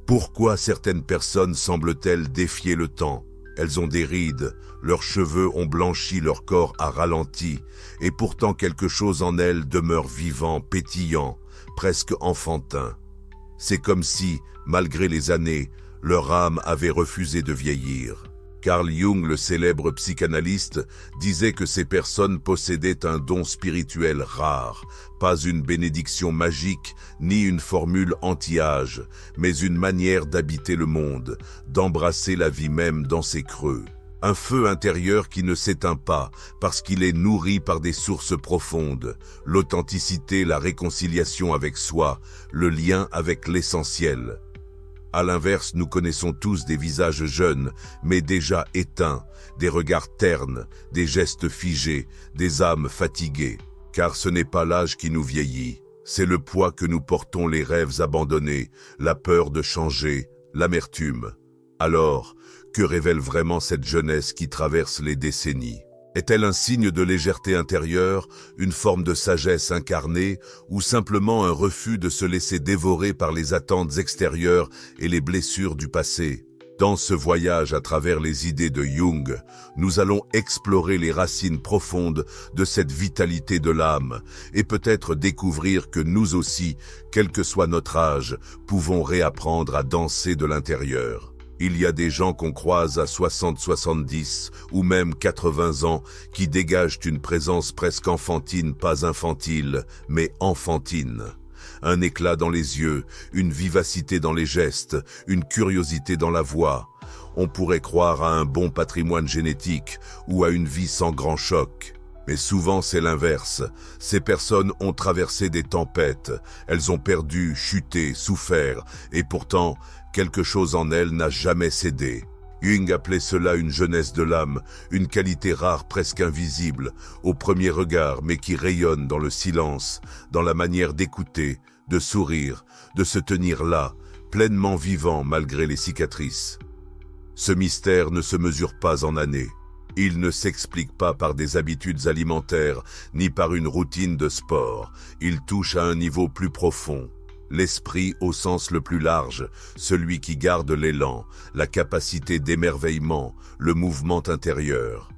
Pourquoi certaines personnes semblent-elles défier le temps? Elles ont des rides, leurs cheveux ont blanchi, leur corps a ralenti, et pourtant quelque chose en elles demeure vivant, pétillant, presque enfantin. C'est comme si, malgré les années, leur âme avait refusé de vieillir. Carl Jung, le célèbre psychanalyste, disait que ces personnes possédaient un don spirituel rare, pas une bénédiction magique, ni une formule anti-âge, mais une manière d'habiter le monde, d'embrasser la vie même dans ses creux. Un feu intérieur qui ne s'éteint pas, parce qu'il est nourri par des sources profondes, l'authenticité, la réconciliation avec soi, le lien avec l'essentiel. À l'inverse, nous connaissons tous des visages jeunes, mais déjà éteints, des regards ternes, des gestes figés, des âmes fatiguées. Car ce n'est pas l'âge qui nous vieillit, c'est le poids que nous portons, les rêves abandonnés, la peur de changer, l'amertume. Alors, que révèle vraiment cette jeunesse qui traverse les décennies? Est-elle un signe de légèreté intérieure, une forme de sagesse incarnée, ou simplement un refus de se laisser dévorer par les attentes extérieures et les blessures du passé? Dans ce voyage à travers les idées de Jung, nous allons explorer les racines profondes de cette vitalité de l'âme et peut-être découvrir que nous aussi, quel que soit notre âge, pouvons réapprendre à danser de l'intérieur. Il y a des gens qu'on croise à 60, 70 ou même 80 ans qui dégagent une présence presque enfantine, pas infantile, mais enfantine. Un éclat dans les yeux, une vivacité dans les gestes, une curiosité dans la voix. On pourrait croire à un bon patrimoine génétique ou à une vie sans grand choc. Mais souvent c'est l'inverse. Ces personnes ont traversé des tempêtes, elles ont perdu, chuté, souffert, et pourtant, quelque chose en elles n'a jamais cédé. Jung appelait cela une jeunesse de l'âme, une qualité rare presque invisible, au premier regard, mais qui rayonne dans le silence, dans la manière d'écouter, de sourire, de se tenir là, pleinement vivant malgré les cicatrices. Ce mystère ne se mesure pas en années. Il ne s'explique pas par des habitudes alimentaires, ni par une routine de sport. Il touche à un niveau plus profond. L'esprit au sens le plus large, celui qui garde l'élan, la capacité d'émerveillement, le mouvement intérieur.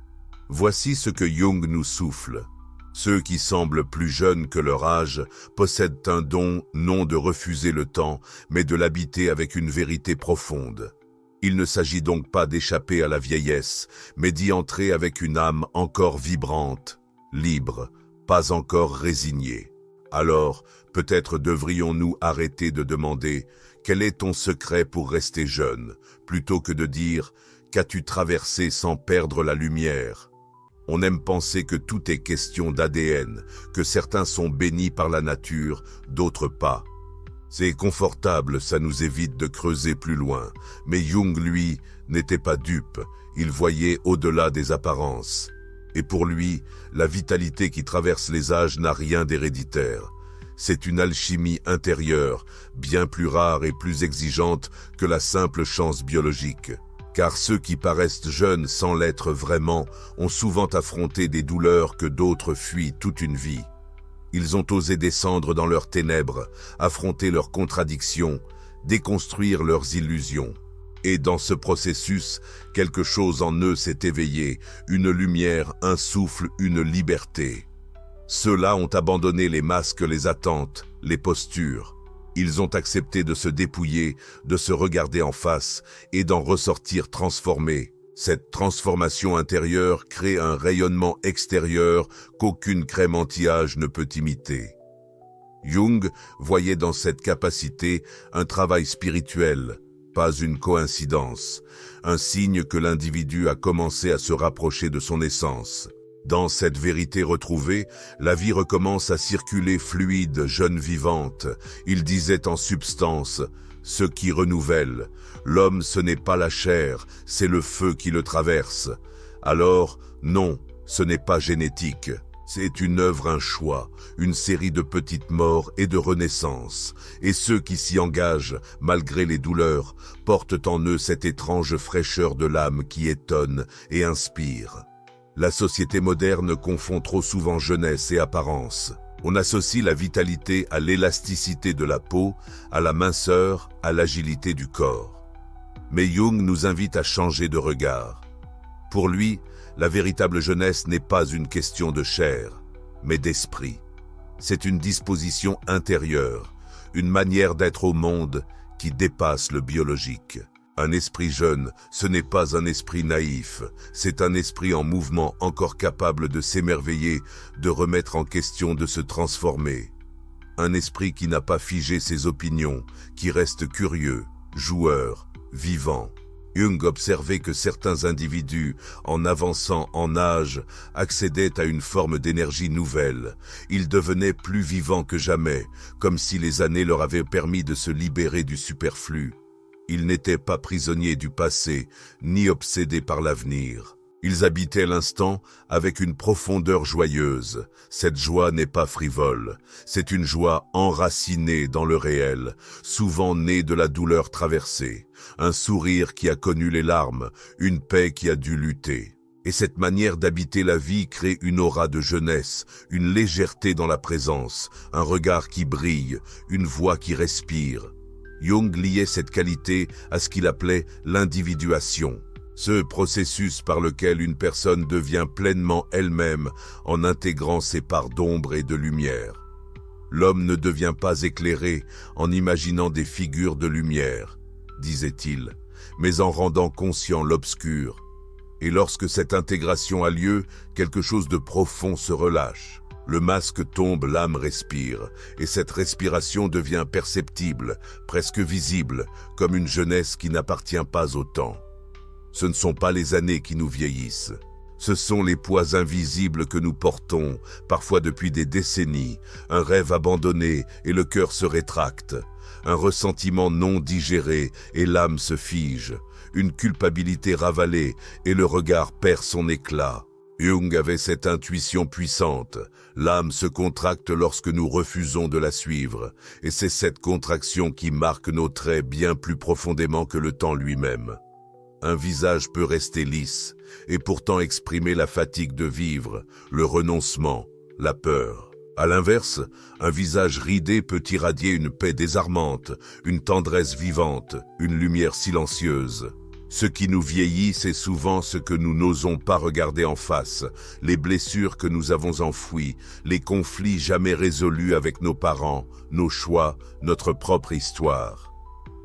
Voici ce que Jung nous souffle. Ceux qui semblent plus jeunes que leur âge possèdent un don, non de refuser le temps, mais de l'habiter avec une vérité profonde. Il ne s'agit donc pas d'échapper à la vieillesse, mais d'y entrer avec une âme encore vibrante, libre, pas encore résignée. Alors, peut-être devrions-nous arrêter de demander « Quel est ton secret pour rester jeune ?» plutôt que de dire « Qu'as-tu traversé sans perdre la lumière ?» On aime penser que tout est question d'ADN, que certains sont bénis par la nature, d'autres pas. C'est confortable, ça nous évite de creuser plus loin. Mais Jung, lui, n'était pas dupe, il voyait au-delà des apparences. Et pour lui, la vitalité qui traverse les âges n'a rien d'héréditaire. C'est une alchimie intérieure, bien plus rare et plus exigeante que la simple chance biologique. Car ceux qui paraissent jeunes sans l'être vraiment ont souvent affronté des douleurs que d'autres fuient toute une vie. Ils ont osé descendre dans leurs ténèbres, affronter leurs contradictions, déconstruire leurs illusions. Et dans ce processus, quelque chose en eux s'est éveillé, une lumière, un souffle, une liberté. Ceux-là ont abandonné les masques, les attentes, les postures. Ils ont accepté de se dépouiller, de se regarder en face et d'en ressortir transformés. Cette transformation intérieure crée un rayonnement extérieur qu'aucune crème anti-âge ne peut imiter. Jung voyait dans cette capacité un travail spirituel, pas une coïncidence, un signe que l'individu a commencé à se rapprocher de son essence. Dans cette vérité retrouvée, la vie recommence à circuler fluide, jeune vivante. Il disait en substance, ce qui renouvelle. L'homme, ce n'est pas la chair, c'est le feu qui le traverse. Alors, non, ce n'est pas génétique. C'est une œuvre, un choix, une série de petites morts et de renaissances. Et ceux qui s'y engagent, malgré les douleurs, portent en eux cette étrange fraîcheur de l'âme qui étonne et inspire. La société moderne confond trop souvent jeunesse et apparence. On associe la vitalité à l'élasticité de la peau, à la minceur, à l'agilité du corps. Mais Jung nous invite à changer de regard. Pour lui, la véritable jeunesse n'est pas une question de chair, mais d'esprit. C'est une disposition intérieure, une manière d'être au monde qui dépasse le biologique. Un esprit jeune, ce n'est pas un esprit naïf, c'est un esprit en mouvement encore capable de s'émerveiller, de remettre en question, de se transformer. Un esprit qui n'a pas figé ses opinions, qui reste curieux, joueur, vivant. Jung observait que certains individus, en avançant en âge, accédaient à une forme d'énergie nouvelle. Ils devenaient plus vivants que jamais, comme si les années leur avaient permis de se libérer du superflu. Ils n'étaient pas prisonniers du passé, ni obsédés par l'avenir. Ils habitaient l'instant avec une profondeur joyeuse. Cette joie n'est pas frivole, c'est une joie enracinée dans le réel, souvent née de la douleur traversée, un sourire qui a connu les larmes, une paix qui a dû lutter. Et cette manière d'habiter la vie crée une aura de jeunesse, une légèreté dans la présence, un regard qui brille, une voix qui respire. Jung liait cette qualité à ce qu'il appelait l'individuation, ce processus par lequel une personne devient pleinement elle-même en intégrant ses parts d'ombre et de lumière. L'homme ne devient pas éclairé en imaginant des figures de lumière, disait-il, mais en rendant conscient l'obscur. Et lorsque cette intégration a lieu, quelque chose de profond se relâche. Le masque tombe, l'âme respire, et cette respiration devient perceptible, presque visible, comme une jeunesse qui n'appartient pas au temps. Ce ne sont pas les années qui nous vieillissent. Ce sont les poids invisibles que nous portons, parfois depuis des décennies, un rêve abandonné et le cœur se rétracte, un ressentiment non digéré et l'âme se fige, une culpabilité ravalée et le regard perd son éclat. Jung avait cette intuition puissante. L'âme se contracte lorsque nous refusons de la suivre, et c'est cette contraction qui marque nos traits bien plus profondément que le temps lui-même. Un visage peut rester lisse, et pourtant exprimer la fatigue de vivre, le renoncement, la peur. À l'inverse, un visage ridé peut irradier une paix désarmante, une tendresse vivante, une lumière silencieuse. Ce qui nous vieillit, c'est souvent ce que nous n'osons pas regarder en face, les blessures que nous avons enfouies, les conflits jamais résolus avec nos parents, nos choix, notre propre histoire.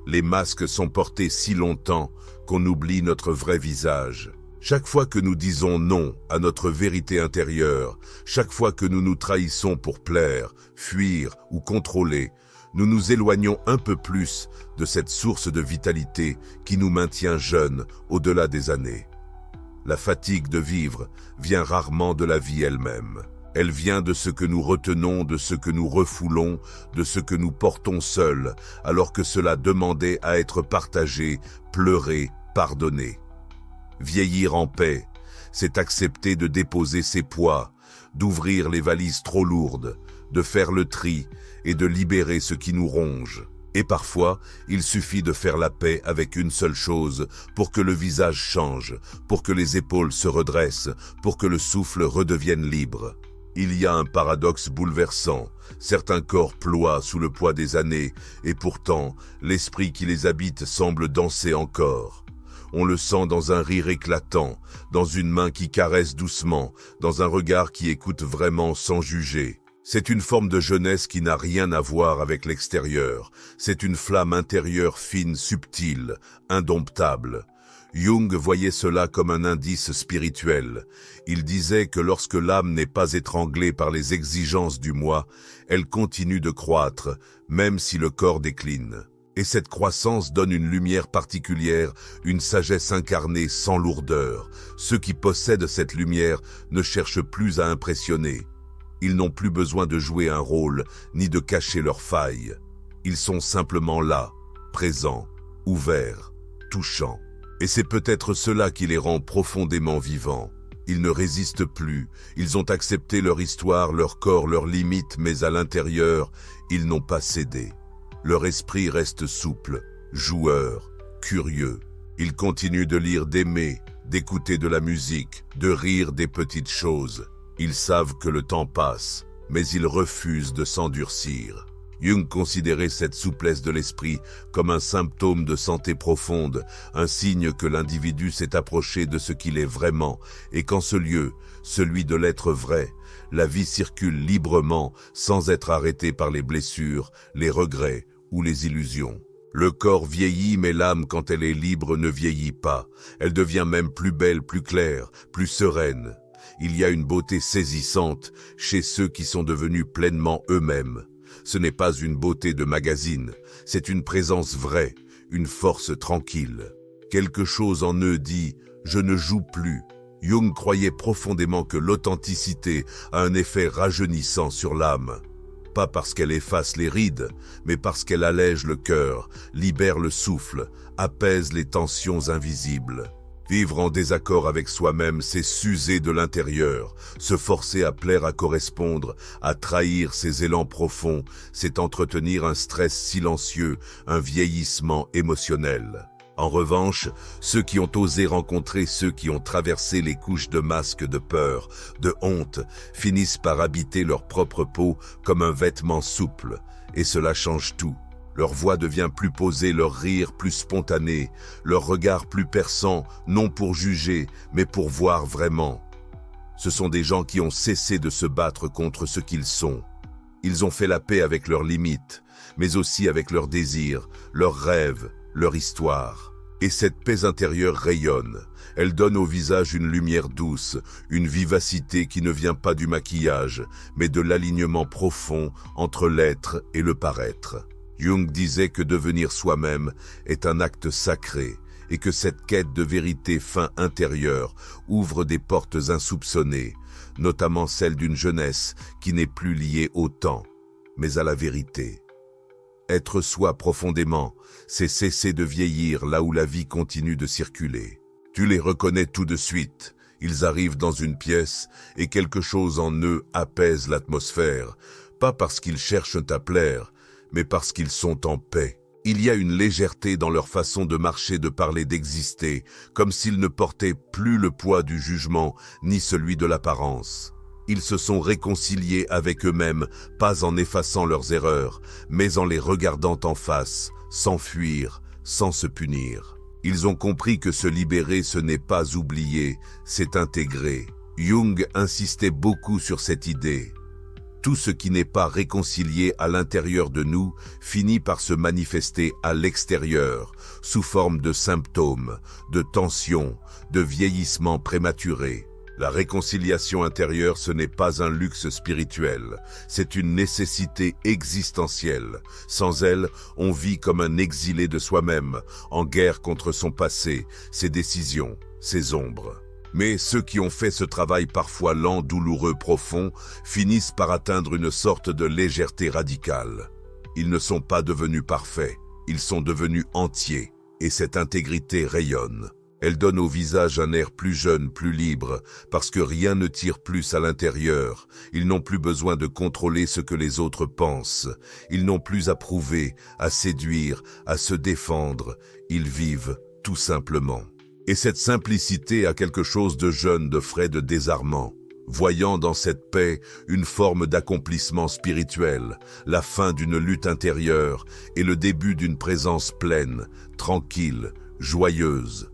Les masques sont portés si longtemps qu'on oublie notre vrai visage. Chaque fois que nous disons non à notre vérité intérieure, chaque fois que nous nous trahissons pour plaire, fuir ou contrôler, nous nous éloignons un peu plus de cette source de vitalité qui nous maintient jeunes au-delà des années. La fatigue de vivre vient rarement de la vie elle-même. Elle vient de ce que nous retenons, de ce que nous refoulons, de ce que nous portons seuls, alors que cela demandait à être partagé, pleuré, pardonné. Vieillir en paix, c'est accepter de déposer ses poids, d'ouvrir les valises trop lourdes, de faire le tri et de libérer ce qui nous ronge. Et parfois, il suffit de faire la paix avec une seule chose pour que le visage change, pour que les épaules se redressent, pour que le souffle redevienne libre. Il y a un paradoxe bouleversant. Certains corps ploient sous le poids des années, et pourtant, l'esprit qui les habite semble danser encore. On le sent dans un rire éclatant, dans une main qui caresse doucement, dans un regard qui écoute vraiment sans juger. C'est une forme de jeunesse qui n'a rien à voir avec l'extérieur. C'est une flamme intérieure fine, subtile, indomptable. Jung voyait cela comme un indice spirituel. Il disait que lorsque l'âme n'est pas étranglée par les exigences du moi, elle continue de croître, même si le corps décline. Et cette croissance donne une lumière particulière, une sagesse incarnée sans lourdeur. Ceux qui possèdent cette lumière ne cherchent plus à impressionner. Ils n'ont plus besoin de jouer un rôle, ni de cacher leurs failles. Ils sont simplement là, présents, ouverts, touchants. Et c'est peut-être cela qui les rend profondément vivants. Ils ne résistent plus, ils ont accepté leur histoire, leur corps, leurs limites, mais à l'intérieur, ils n'ont pas cédé. Leur esprit reste souple, joueur, curieux. Ils continuent de lire, d'aimer, d'écouter de la musique, de rire des petites choses. Ils savent que le temps passe, mais ils refusent de s'endurcir. Jung considérait cette souplesse de l'esprit comme un symptôme de santé profonde, un signe que l'individu s'est approché de ce qu'il est vraiment, et qu'en ce lieu, celui de l'être vrai, la vie circule librement sans être arrêtée par les blessures, les regrets ou les illusions. Le corps vieillit, mais l'âme, quand elle est libre, ne vieillit pas. Elle devient même plus belle, plus claire, plus sereine. Il y a une beauté saisissante chez ceux qui sont devenus pleinement eux-mêmes. Ce n'est pas une beauté de magazine, c'est une présence vraie, une force tranquille. Quelque chose en eux dit « je ne joue plus ». Jung croyait profondément que l'authenticité a un effet rajeunissant sur l'âme. Pas parce qu'elle efface les rides, mais parce qu'elle allège le cœur, libère le souffle, apaise les tensions invisibles. Vivre en désaccord avec soi-même, c'est s'user de l'intérieur. Se forcer à plaire, à correspondre, à trahir ses élans profonds, c'est entretenir un stress silencieux, un vieillissement émotionnel. En revanche, ceux qui ont osé rencontrer ceux qui ont traversé les couches de masques de peur, de honte, finissent par habiter leur propre peau comme un vêtement souple, et cela change tout. Leur voix devient plus posée, leur rire plus spontané, leur regard plus perçant, non pour juger, mais pour voir vraiment. Ce sont des gens qui ont cessé de se battre contre ce qu'ils sont. Ils ont fait la paix avec leurs limites, mais aussi avec leurs désirs, leurs rêves, leur histoire. Et cette paix intérieure rayonne. Elle donne au visage une lumière douce, une vivacité qui ne vient pas du maquillage, mais de l'alignement profond entre l'être et le paraître. Jung disait que devenir soi-même est un acte sacré et que cette quête de vérité fin intérieure ouvre des portes insoupçonnées, notamment celle d'une jeunesse qui n'est plus liée au temps, mais à la vérité. Être soi profondément, c'est cesser de vieillir là où la vie continue de circuler. Tu les reconnais tout de suite. Ils arrivent dans une pièce et quelque chose en eux apaise l'atmosphère, pas parce qu'ils cherchent à plaire, mais parce qu'ils sont en paix. Il y a une légèreté dans leur façon de marcher, de parler, d'exister, comme s'ils ne portaient plus le poids du jugement ni celui de l'apparence. Ils se sont réconciliés avec eux-mêmes, pas en effaçant leurs erreurs, mais en les regardant en face, sans fuir, sans se punir. Ils ont compris que se libérer, ce n'est pas oublier, c'est intégrer. Jung insistait beaucoup sur cette idée. Tout ce qui n'est pas réconcilié à l'intérieur de nous finit par se manifester à l'extérieur, sous forme de symptômes, de tensions, de vieillissement prématuré. La réconciliation intérieure, ce n'est pas un luxe spirituel, c'est une nécessité existentielle. Sans elle, on vit comme un exilé de soi-même, en guerre contre son passé, ses décisions, ses ombres. Mais ceux qui ont fait ce travail parfois lent, douloureux, profond, finissent par atteindre une sorte de légèreté radicale. Ils ne sont pas devenus parfaits, ils sont devenus entiers, et cette intégrité rayonne. Elle donne au visage un air plus jeune, plus libre, parce que rien ne tire plus à l'intérieur. Ils n'ont plus besoin de contrôler ce que les autres pensent. Ils n'ont plus à prouver, à séduire, à se défendre. Ils vivent tout simplement. Et cette simplicité a quelque chose de jeune, de frais, de désarmant. Voyant dans cette paix une forme d'accomplissement spirituel, la fin d'une lutte intérieure et le début d'une présence pleine, tranquille, joyeuse.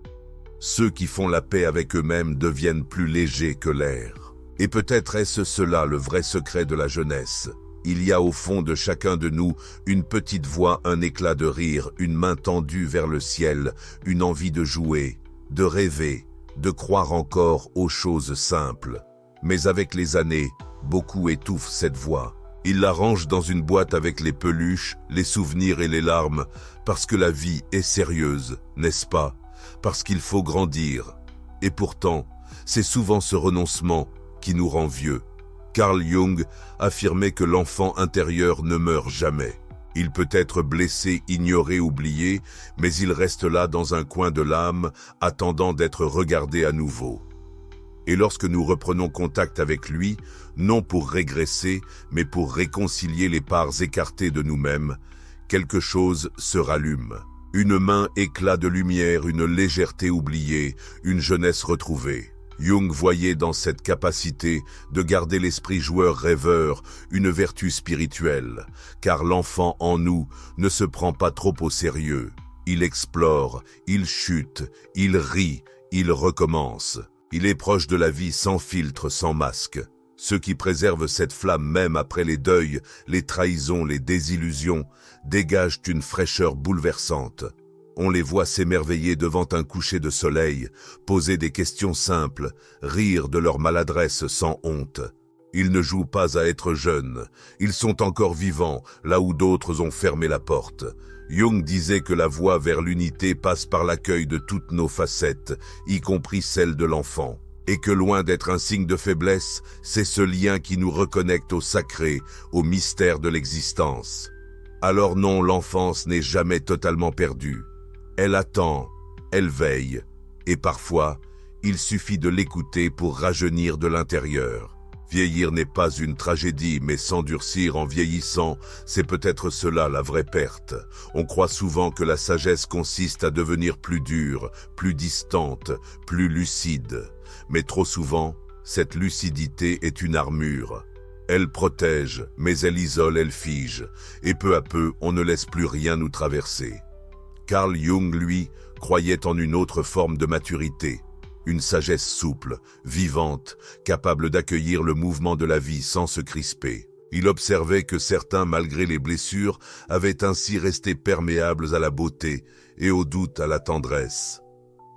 Ceux qui font la paix avec eux-mêmes deviennent plus légers que l'air. Et peut-être est-ce cela le vrai secret de la jeunesse. Il y a au fond de chacun de nous une petite voix, un éclat de rire, une main tendue vers le ciel, une envie de jouer, de rêver, de croire encore aux choses simples. Mais avec les années, beaucoup étouffent cette voix. Ils la rangent dans une boîte avec les peluches, les souvenirs et les larmes, parce que la vie est sérieuse, n'est-ce pas ? Parce qu'il faut grandir. Et pourtant, c'est souvent ce renoncement qui nous rend vieux. Carl Jung affirmait que l'enfant intérieur ne meurt jamais. Il peut être blessé, ignoré, oublié, mais il reste là dans un coin de l'âme, attendant d'être regardé à nouveau. Et lorsque nous reprenons contact avec lui, non pour régresser, mais pour réconcilier les parts écartées de nous-mêmes, quelque chose se rallume. Une main éclat de lumière, une légèreté oubliée, une jeunesse retrouvée. Jung voyait dans cette capacité de garder l'esprit joueur-rêveur une vertu spirituelle, car l'enfant en nous ne se prend pas trop au sérieux. Il explore, il chute, il rit, il recommence. Il est proche de la vie sans filtre, sans masque. Ceux qui préservent cette flamme même après les deuils, les trahisons, les désillusions, dégagent une fraîcheur bouleversante. On les voit s'émerveiller devant un coucher de soleil, poser des questions simples, rire de leur maladresse sans honte. Ils ne jouent pas à être jeunes, ils sont encore vivants, là où d'autres ont fermé la porte. Jung disait que la voie vers l'unité passe par l'accueil de toutes nos facettes, y compris celle de l'enfant. Et que loin d'être un signe de faiblesse, c'est ce lien qui nous reconnecte au sacré, au mystère de l'existence. Alors non, l'enfance n'est jamais totalement perdue. Elle attend, elle veille, et parfois, il suffit de l'écouter pour rajeunir de l'intérieur. Vieillir n'est pas une tragédie, mais s'endurcir en vieillissant, c'est peut-être cela la vraie perte. On croit souvent que la sagesse consiste à devenir plus dure, plus distante, plus lucide. Mais trop souvent, cette lucidité est une armure. Elle protège, mais elle isole, elle fige, et peu à peu, on ne laisse plus rien nous traverser. Carl Jung, lui, croyait en une autre forme de maturité, une sagesse souple, vivante, capable d'accueillir le mouvement de la vie sans se crisper. Il observait que certains, malgré les blessures, avaient ainsi resté perméables à la beauté et au doute à la tendresse.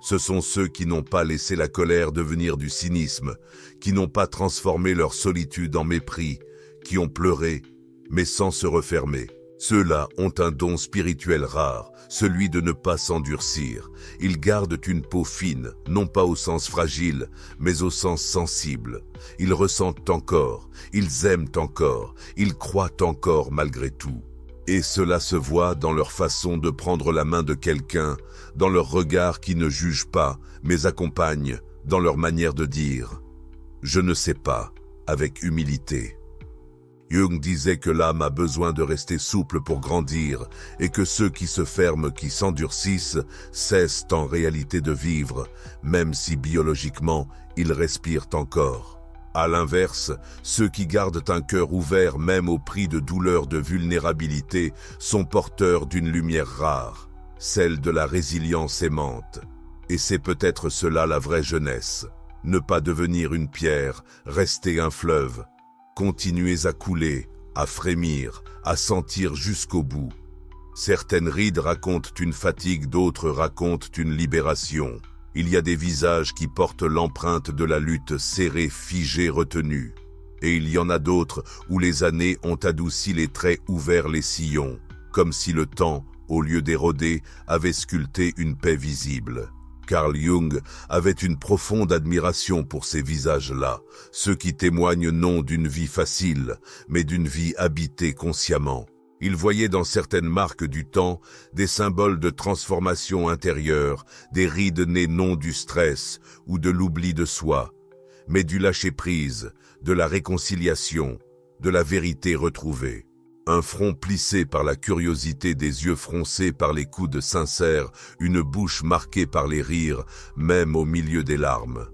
Ce sont ceux qui n'ont pas laissé la colère devenir du cynisme, qui n'ont pas transformé leur solitude en mépris, qui ont pleuré, mais sans se refermer. Ceux-là ont un don spirituel rare, celui de ne pas s'endurcir. Ils gardent une peau fine, non pas au sens fragile, mais au sens sensible. Ils ressentent encore, ils aiment encore, ils croient encore malgré tout. Et cela se voit dans leur façon de prendre la main de quelqu'un, dans leur regard qui ne juge pas, mais accompagne, dans leur manière de dire « je ne sais pas » avec humilité. Jung disait que l'âme a besoin de rester souple pour grandir et que ceux qui se ferment, qui s'endurcissent, cessent en réalité de vivre, même si biologiquement, ils respirent encore. À l'inverse, ceux qui gardent un cœur ouvert même au prix de douleurs de vulnérabilité sont porteurs d'une lumière rare, celle de la résilience aimante. Et c'est peut-être cela la vraie jeunesse. Ne pas devenir une pierre, rester un fleuve. Continuez à couler, à frémir, à sentir jusqu'au bout. Certaines rides racontent une fatigue, d'autres racontent une libération. Il y a des visages qui portent l'empreinte de la lutte serrée, figée, retenue. Et il y en a d'autres où les années ont adouci les traits, ouvert les sillons, comme si le temps, au lieu d'éroder, avait sculpté une paix visible. Carl Jung avait une profonde admiration pour ces visages-là, ceux qui témoignent non d'une vie facile, mais d'une vie habitée consciemment. Il voyait dans certaines marques du temps des symboles de transformation intérieure, des rides nées non du stress ou de l'oubli de soi, mais du lâcher-prise, de la réconciliation, de la vérité retrouvée. Un front plissé par la curiosité, des yeux froncés par les coudes sincères, une bouche marquée par les rires, même au milieu des larmes.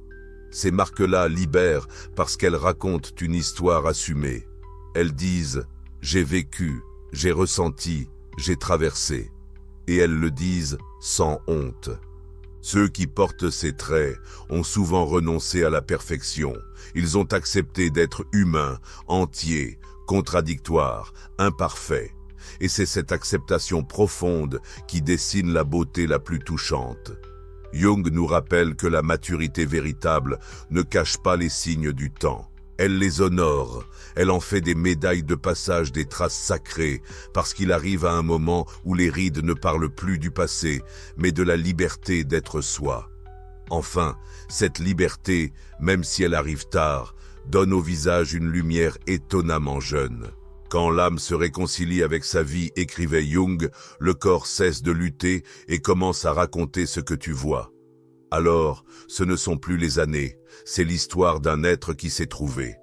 Ces marques-là libèrent parce qu'elles racontent une histoire assumée. Elles disent « j'ai vécu, j'ai ressenti, j'ai traversé ». Et elles le disent sans honte. Ceux qui portent ces traits ont souvent renoncé à la perfection. Ils ont accepté d'être humains, entiers, contradictoires, imparfaits. Et c'est cette acceptation profonde qui dessine la beauté la plus touchante. Jung nous rappelle que la maturité véritable ne cache pas les signes du temps. Elle les honore, elle en fait des médailles de passage, des traces sacrées, parce qu'il arrive à un moment où les rides ne parlent plus du passé, mais de la liberté d'être soi. Enfin, cette liberté, même si elle arrive tard, donne au visage une lumière étonnamment jeune. Quand l'âme se réconcilie avec sa vie, écrivait Jung, le corps cesse de lutter et commence à raconter ce que tu vois. Alors, ce ne sont plus les années, c'est l'histoire d'un être qui s'est trouvé.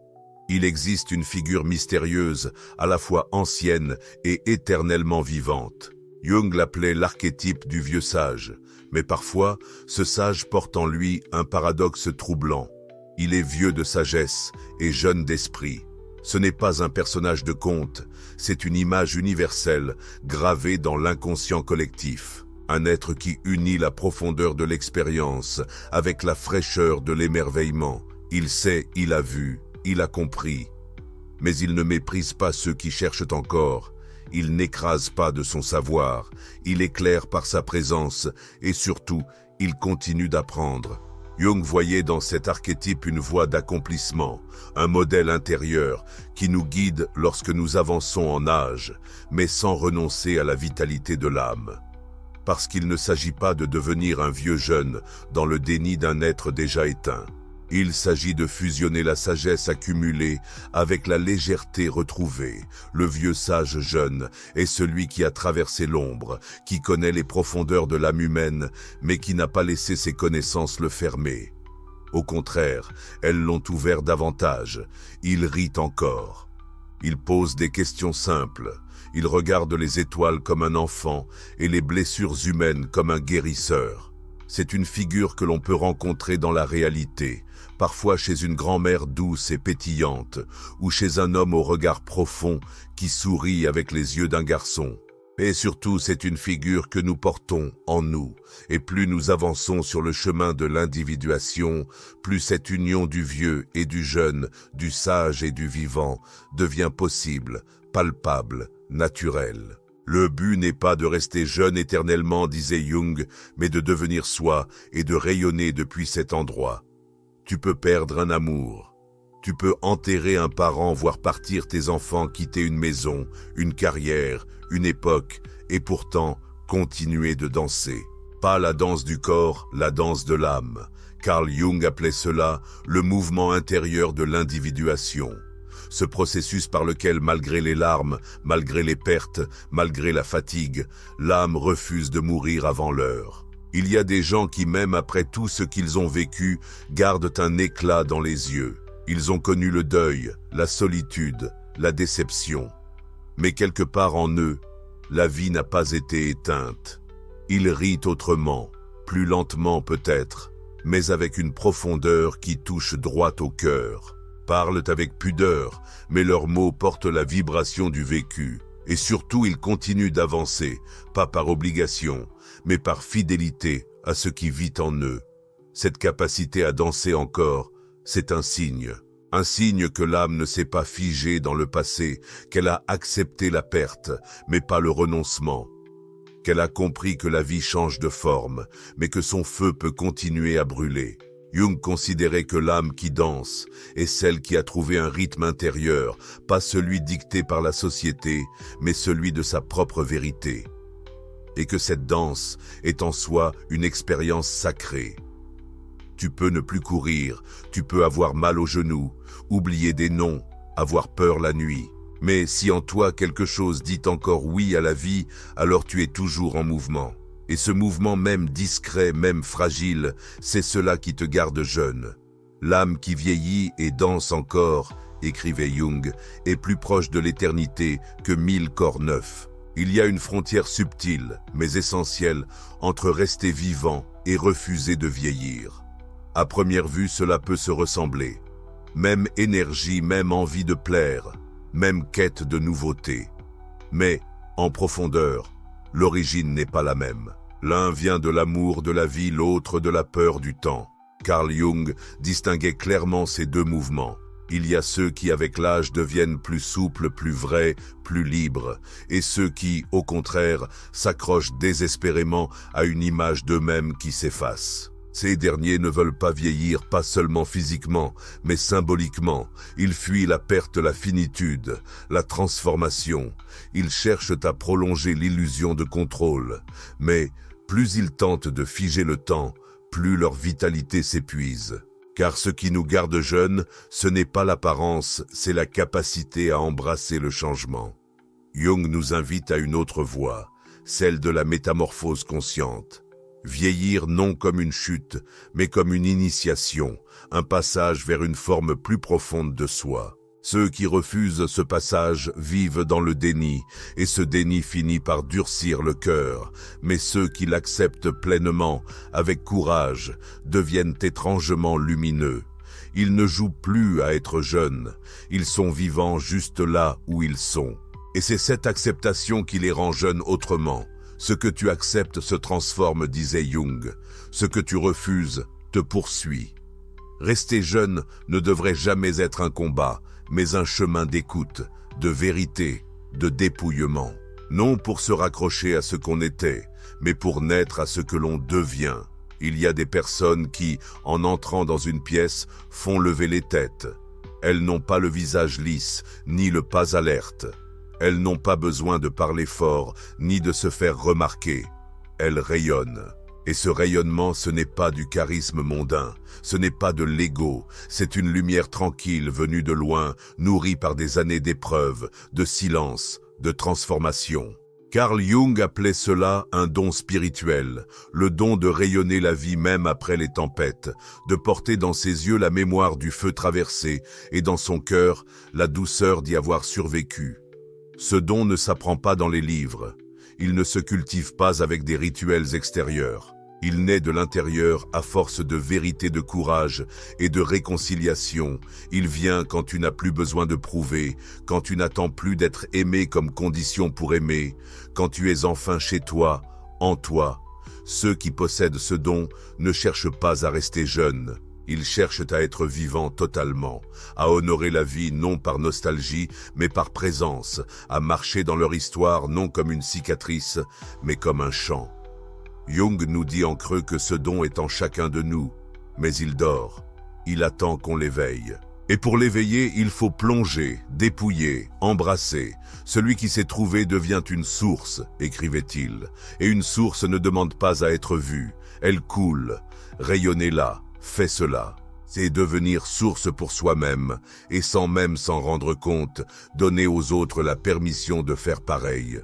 Il existe une figure mystérieuse, à la fois ancienne et éternellement vivante. Jung l'appelait l'archétype du vieux sage, mais parfois, ce sage porte en lui un paradoxe troublant. Il est vieux de sagesse et jeune d'esprit. Ce n'est pas un personnage de conte, c'est une image universelle gravée dans l'inconscient collectif. Un être qui unit la profondeur de l'expérience avec la fraîcheur de l'émerveillement. Il sait, il a vu, il a compris. Mais il ne méprise pas ceux qui cherchent encore. Il n'écrase pas de son savoir. Il éclaire par sa présence et surtout, il continue d'apprendre. Jung voyait dans cet archétype une voie d'accomplissement, un modèle intérieur qui nous guide lorsque nous avançons en âge, mais sans renoncer à la vitalité de l'âme. Parce qu'il ne s'agit pas de devenir un vieux jeune dans le déni d'un être déjà éteint. Il s'agit de fusionner la sagesse accumulée avec la légèreté retrouvée. Le vieux sage jeune est celui qui a traversé l'ombre, qui connaît les profondeurs de l'âme humaine, mais qui n'a pas laissé ses connaissances le fermer. Au contraire, elles l'ont ouvert davantage. Il rit encore. Il pose des questions simples. Il regarde les étoiles comme un enfant et les blessures humaines comme un guérisseur. C'est une figure que l'on peut rencontrer dans la réalité, parfois chez une grand-mère douce et pétillante, ou chez un homme au regard profond qui sourit avec les yeux d'un garçon. Et surtout, c'est une figure que nous portons en nous, et plus nous avançons sur le chemin de l'individuation, plus cette union du vieux et du jeune, du sage et du vivant, devient possible, palpable, naturelle. Le but n'est pas de rester jeune éternellement, disait Jung, mais de devenir soi et de rayonner depuis cet endroit. Tu peux perdre un amour. Tu peux enterrer un parent, voir partir tes enfants, quitter une maison, une carrière, une époque, et pourtant continuer de danser. Pas la danse du corps, la danse de l'âme. Carl Jung appelait cela le mouvement intérieur de l'individuation. Ce processus par lequel, malgré les larmes, malgré les pertes, malgré la fatigue, l'âme refuse de mourir avant l'heure. Il y a des gens qui, même après tout ce qu'ils ont vécu, gardent un éclat dans les yeux. Ils ont connu le deuil, la solitude, la déception. Mais quelque part en eux, la vie n'a pas été éteinte. Ils rient autrement, plus lentement peut-être, mais avec une profondeur qui touche droit au cœur. Parlent avec pudeur, mais leurs mots portent la vibration du vécu. Et surtout, ils continuent d'avancer, pas par obligation, mais par fidélité à ce qui vit en eux. Cette capacité à danser encore, c'est un signe que l'âme ne s'est pas figée dans le passé, qu'elle a accepté la perte, mais pas le renoncement, qu'elle a compris que la vie change de forme, mais que son feu peut continuer à brûler. Jung considérait que l'âme qui danse est celle qui a trouvé un rythme intérieur, pas celui dicté par la société, mais celui de sa propre vérité. Et que cette danse est en soi une expérience sacrée. Tu peux ne plus courir, tu peux avoir mal aux genoux, oublier des noms, avoir peur la nuit. Mais si en toi quelque chose dit encore oui à la vie, alors tu es toujours en mouvement. Et ce mouvement même discret, même fragile, c'est cela qui te garde jeune. L'âme qui vieillit et danse encore, écrivait Jung, est plus proche de l'éternité que 1000 corps neufs. Il y a une frontière subtile, mais essentielle, entre rester vivant et refuser de vieillir. À première vue, cela peut se ressembler. Même énergie, même envie de plaire, même quête de nouveauté. Mais, en profondeur, l'origine n'est pas la même. L'un vient de l'amour de la vie, l'autre de la peur du temps. Carl Jung distinguait clairement ces deux mouvements. Il y a ceux qui, avec l'âge, deviennent plus souples, plus vrais, plus libres, et ceux qui, au contraire, s'accrochent désespérément à une image d'eux-mêmes qui s'efface. Ces derniers ne veulent pas vieillir, pas seulement physiquement, mais symboliquement. Ils fuient la perte, la finitude, la transformation. Ils cherchent à prolonger l'illusion de contrôle. Mais plus ils tentent de figer le temps, plus leur vitalité s'épuise. Car ce qui nous garde jeunes, ce n'est pas l'apparence, c'est la capacité à embrasser le changement. Jung nous invite à une autre voie, celle de la métamorphose consciente. Vieillir non comme une chute, mais comme une initiation, un passage vers une forme plus profonde de soi. Ceux qui refusent ce passage vivent dans le déni, et ce déni finit par durcir le cœur. Mais ceux qui l'acceptent pleinement, avec courage, deviennent étrangement lumineux. Ils ne jouent plus à être jeunes, ils sont vivants juste là où ils sont. Et c'est cette acceptation qui les rend jeunes autrement. Ce que tu acceptes se transforme, disait Jung. Ce que tu refuses te poursuit. Rester jeune ne devrait jamais être un combat, mais un chemin d'écoute, de vérité, de dépouillement. Non pour se raccrocher à ce qu'on était, mais pour naître à ce que l'on devient. Il y a des personnes qui, en entrant dans une pièce, font lever les têtes. Elles n'ont pas le visage lisse, ni le pas alerte. Elles n'ont pas besoin de parler fort, ni de se faire remarquer. Elles rayonnent. Et ce rayonnement, ce n'est pas du charisme mondain, ce n'est pas de l'ego, c'est une lumière tranquille venue de loin, nourrie par des années d'épreuves, de silence, de transformation. Carl Jung appelait cela un don spirituel, le don de rayonner la vie même après les tempêtes, de porter dans ses yeux la mémoire du feu traversé et dans son cœur la douceur d'y avoir survécu. Ce don ne s'apprend pas dans les livres, il ne se cultive pas avec des rituels extérieurs. Il naît de l'intérieur à force de vérité, de courage et de réconciliation. Il vient quand tu n'as plus besoin de prouver, quand tu n'attends plus d'être aimé comme condition pour aimer, quand tu es enfin chez toi, en toi. Ceux qui possèdent ce don ne cherchent pas à rester jeunes. Ils cherchent à être vivants totalement, à honorer la vie non par nostalgie, mais par présence, à marcher dans leur histoire non comme une cicatrice, mais comme un chant. Jung nous dit en creux que ce don est en chacun de nous, mais il dort. Il attend qu'on l'éveille. Et pour l'éveiller, il faut plonger, dépouiller, embrasser. Celui qui s'est trouvé devient une source, écrivait-il. Et une source ne demande pas à être vue. Elle coule. Rayonnez-la, fais cela. C'est devenir source pour soi-même, et sans même s'en rendre compte, donner aux autres la permission de faire pareil.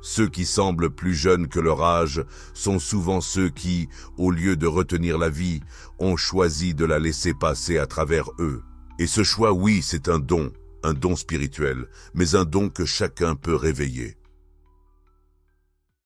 Ceux qui semblent plus jeunes que leur âge sont souvent ceux qui, au lieu de retenir la vie, ont choisi de la laisser passer à travers eux. Et ce choix, oui, c'est un don spirituel, mais un don que chacun peut réveiller.